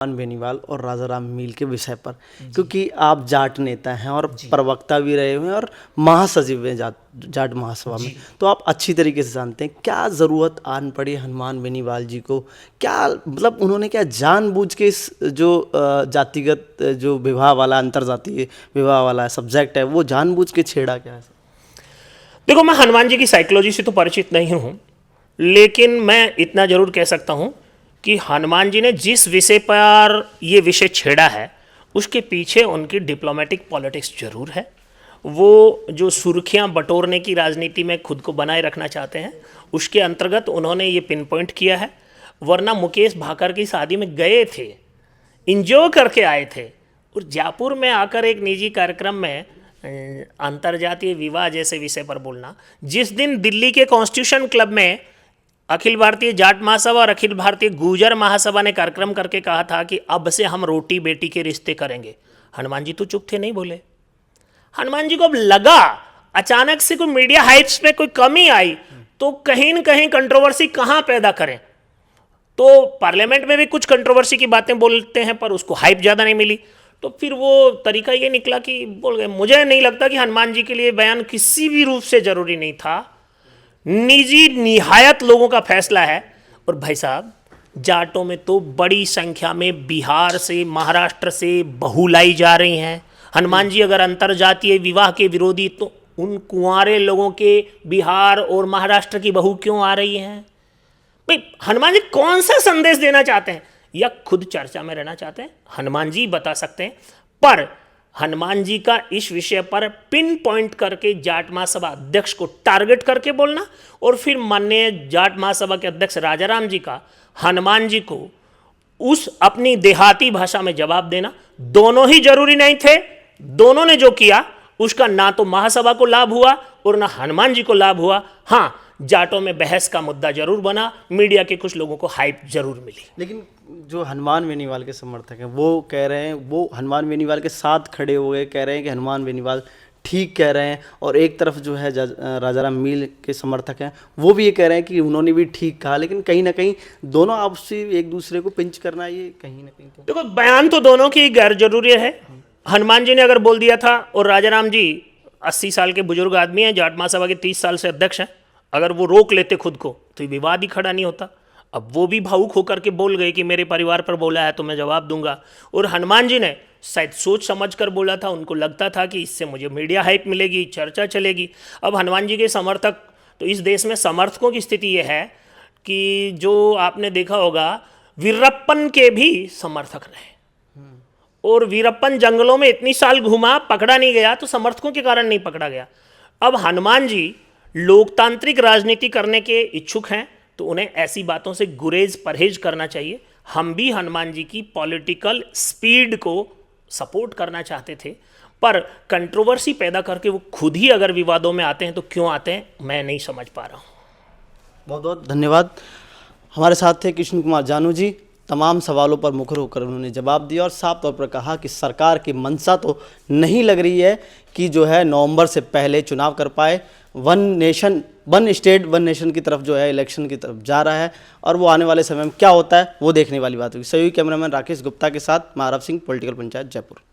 बेनीवाल और राजा राम मील के विषय पर, क्योंकि आप जाट नेता हैं और प्रवक्ता भी रहे हुए हैं और महासचिव हैं जाट महासभा में, तो आप अच्छी तरीके से जानते हैं क्या ज़रूरत आन पड़ी हनुमान बेनीवाल जी को। क्या मतलब उन्होंने क्या जानबूझ के इस जो जातिगत जो विवाह वाला अंतरजातीय विवाह वाला सब्जेक्ट है वो जानबूझ के छेड़ा क्या है? देखो, मैं हनुमान जी की साइकोलॉजी से तो परिचित नहीं हूँ, लेकिन मैं इतना जरूर कह सकता हूँ कि हनुमान जी ने जिस विषय पर ये विषय छेड़ा है उसके पीछे उनकी डिप्लोमेटिक पॉलिटिक्स जरूर है। वो जो सुर्खियां बटोरने की राजनीति में खुद को बनाए रखना चाहते हैं उसके अंतर्गत उन्होंने ये पिन पॉइंट किया है। वरना मुकेश भाकर की शादी में गए थे, इंजॉय करके आए थे, और जयपुर में आकर एक निजी कार्यक्रम में अंतर्जातीय विवाह जैसे विषय पर बोलना। जिस दिन दिल्ली के कॉन्स्टिट्यूशन क्लब में अखिल भारतीय जाट महासभा और अखिल भारतीय गुर्जर महासभा ने कार्यक्रम करके कहा था कि अब से हम रोटी बेटी के रिश्ते करेंगे, हनुमान जी तो चुप थे, नहीं बोले। हनुमान जी को अब लगा अचानक से कोई मीडिया हाइप्स में कोई कमी आई तो कहीं न कहीं कंट्रोवर्सी कहां पैदा करें। तो पार्लियामेंट में भी कुछ कंट्रोवर्सी की बातें बोलते हैं पर उसको हाइप ज़्यादा नहीं मिली, तो फिर वो तरीका ये निकला कि बोल गए। मुझे नहीं लगता कि हनुमान जी के लिए बयान किसी भी रूप से जरूरी नहीं था, निजी निहायत लोगों का फैसला है। और भाई साहब, जाटों में तो बड़ी संख्या में बिहार से महाराष्ट्र से बहू लाई जा रही हैं। हनुमान जी अगर अंतरजातीय विवाह के विरोधी तो उन कुंवारे लोगों के बिहार और महाराष्ट्र की बहू क्यों आ रही हैं? भाई, हनुमान जी कौन सा संदेश देना चाहते हैं या खुद चर्चा में रहना चाहते हैं, हनुमान जी बता सकते हैं। पर हनुमान जी का इस विषय पर पिन पॉइंट करके जाट महासभा अध्यक्ष को टारगेट करके बोलना और फिर माननीय जाट महासभा के अध्यक्ष राजाराम जी का हनुमान जी को उस अपनी देहाती भाषा में जवाब देना, दोनों ही जरूरी नहीं थे। दोनों ने जो किया उसका ना तो महासभा को लाभ हुआ और ना हनुमान जी को लाभ हुआ। हाँ, जाटों में बहस का मुद्दा जरूर बना, मीडिया के कुछ लोगों को हाइप जरूर मिली। लेकिन जो हनुमान बेनीवाल के समर्थक हैं वो कह रहे हैं, वो हनुमान बेनीवाल के साथ खड़े हुए कह रहे हैं कि हनुमान बेनीवाल ठीक कह रहे हैं, और एक तरफ जो है राजाराम मील के समर्थक हैं वो भी ये कह रहे हैं कि उन्होंने भी ठीक कहा। लेकिन कहीं ना कहीं दोनों आपसी एक दूसरे को पिंच करना, ये कहीं ना कहीं तो देखो, बयान तो दोनों की गैर जरूरी है। हनुमान जी ने अगर बोल दिया था और राजाराम जी 80 साल के बुजुर्ग आदमी हैं, जाट महासभा के 30 साल से अध्यक्ष हैं, अगर वो रोक लेते खुद को तो विवाद ही खड़ा नहीं होता। अब वो भी भावुक होकर के बोल गए कि मेरे परिवार पर बोला है तो मैं जवाब दूंगा, और हनुमान जी ने शायद सोच समझ कर बोला था, उनको लगता था कि इससे मुझे मीडिया हाइप मिलेगी, चर्चा चलेगी। अब हनुमान जी के समर्थक, तो इस देश में समर्थकों की स्थिति यह है कि जो आपने देखा होगा वीरप्पन के भी समर्थक रहे, और वीरप्पन जंगलों में इतनी साल घूमा, पकड़ा नहीं गया तो समर्थकों के कारण नहीं पकड़ा गया। अब हनुमान जी लोकतांत्रिक राजनीति करने के इच्छुक हैं तो उन्हें ऐसी बातों से गुरेज परहेज करना चाहिए। हम भी हनुमान जी की पॉलिटिकल स्पीड को सपोर्ट करना चाहते थे, पर कंट्रोवर्सी पैदा करके वो खुद ही अगर विवादों में आते हैं तो क्यों आते हैं, मैं नहीं समझ पा रहा हूँ। बहुत बहुत धन्यवाद। हमारे साथ थे कृष्ण कुमार जानू जी। तमाम सवालों पर मुखर होकर उन्होंने जवाब दिया और साफ तौर पर कहा कि सरकार की मंशा तो नहीं लग रही है कि जो है नवंबर से पहले चुनाव कर पाए। One nation one state one nation की तरफ जो है इलेक्शन की तरफ जा रहा है, और वो आने वाले समय में क्या होता है वो देखने वाली बात होगी। सहयोगी कैमरामैन राकेश गुप्ता के साथ मैं आरव सिंह, पॉलिटिकल पंचायत, जयपुर।